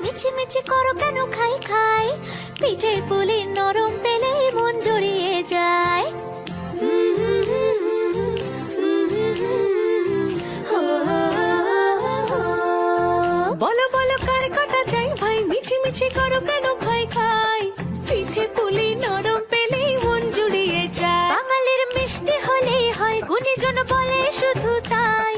মিছি মিছি করো কেন খাই খাই, পিঠে পুলি নরম পেলে মন জড়িয়ে যায়। বলো বলো কার কটা চাই ভাই, মিছি মিছি করো কেন খাই খাই, পিঠে পুলি নরম পেলে মন জুড়িয়ে যায়। বাঙালির মিষ্টি হলেই হয়, গুণীজন বলে শুধু তাই,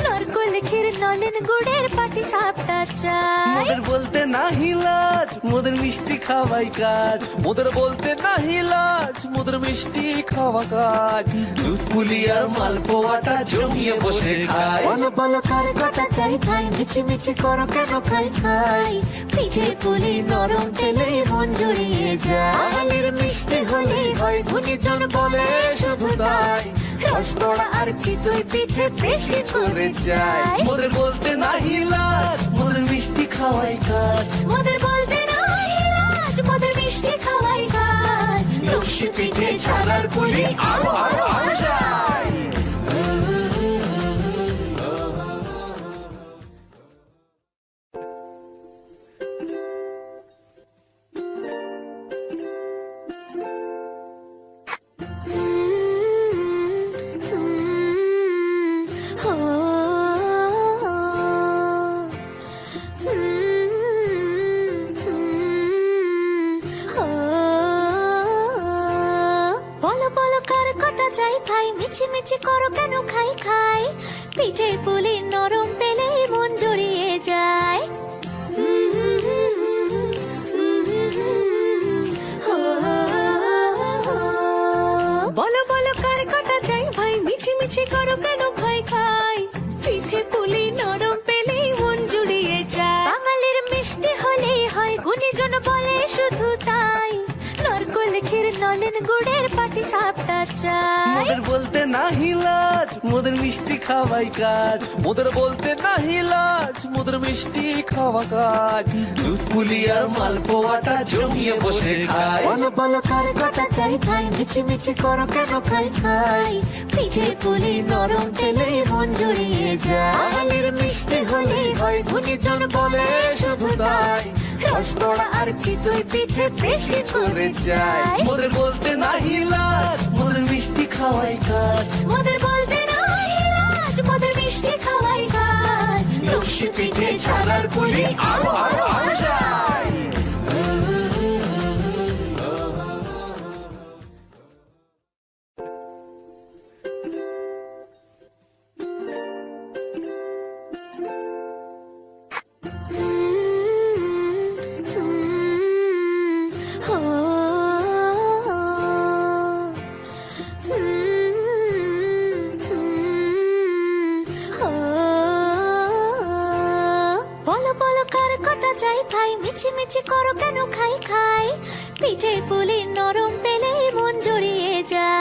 নারকোল ক্ষীর নলেন গুড়ের পাটি সাপটা চাই। মোদের বলতে নাহি লাজ, মোদের মিষ্টি খাওয়াই কাজ। মোদের বলতে নাহি লাজ, মোদের মিষ্টি খাওয়া কাজ। দুধ পুলি আর মালপোয়াটা জমিয়ে বসে খাই। বলো বলো কার কটা চাই ভাই, মিছি মিছি করো কেন খাই খাই, পিঠে পুলি নরম পেলে মন জড়িয়ে যায়। বাঙালির মিষ্টি হলেই হয়, গুণীজন বলে শুধু তাই, রসগোড়া আর চিতই পিঠে বেশি করে যায়। মোদের বলতে নাহি লাজ, মোদের মিষ্টি খাওয়াই কাজ। মোদের বলতে নাহি লাজ, মোদের মিষ্টি খাওয়াই কাজ। লস্যি পিঠে ছানার পুলি আরো আরো আরো চাই। বলো বলো কার কটা চাই ভাই, মিছি মিছি করো কেন খাই খাই, পিঠে পুলি নরম পেলে মন জড়িয়ে যায়। বলো বলো কার কটা চাই ভাই, মিছি মিছি করো কেন খাই খাই, পিঠে পুলি নরম পেলে মন জুড়িয়ে যায়। বাঙালির মিষ্টি হলেই হয়, গুণীজন বলে শুধু তাই, নারকোল ক্ষীর নলেন গুড়ের পাটি সাপটা চাই। মোদের বলতে নাহি লাজ, মোদের মিষ্টি খাওয়াই কাজ। মোদের বলতে নাহি লাজ, মোদের মিষ্টি খাওয়া কাজ। দুধ পুলি আর মালপোয়াটা জমিয়ে বসে খাই। বলো বলো কার কটা চাই ভাই, মিছি মিছি করো কেন খাই খাই, পিঠে পুলি নরম পেলে মন জড়িয়ে যায়। বাঙালির মিষ্টি হলেই হয়, গুণীজন বলে শুধু তাই, রসগোড়া আর চিতই পিঠে বেশি করে যায়। মোদের বলতে নাহি লাজ, মোদের মিষ্টি খাওয়াই কাজ। মোদের বলতে নাহি লাজ, মোদের মিষ্টি খাওয়াই কাজ। লস্যি পিঠে ছানার পুলি আরো আরো আরো চাই। বলো বলো কার কটা চাই ভাই, মিছি মিছি করো কেন খাই খাই, পিঠে পুলি নরম পেলে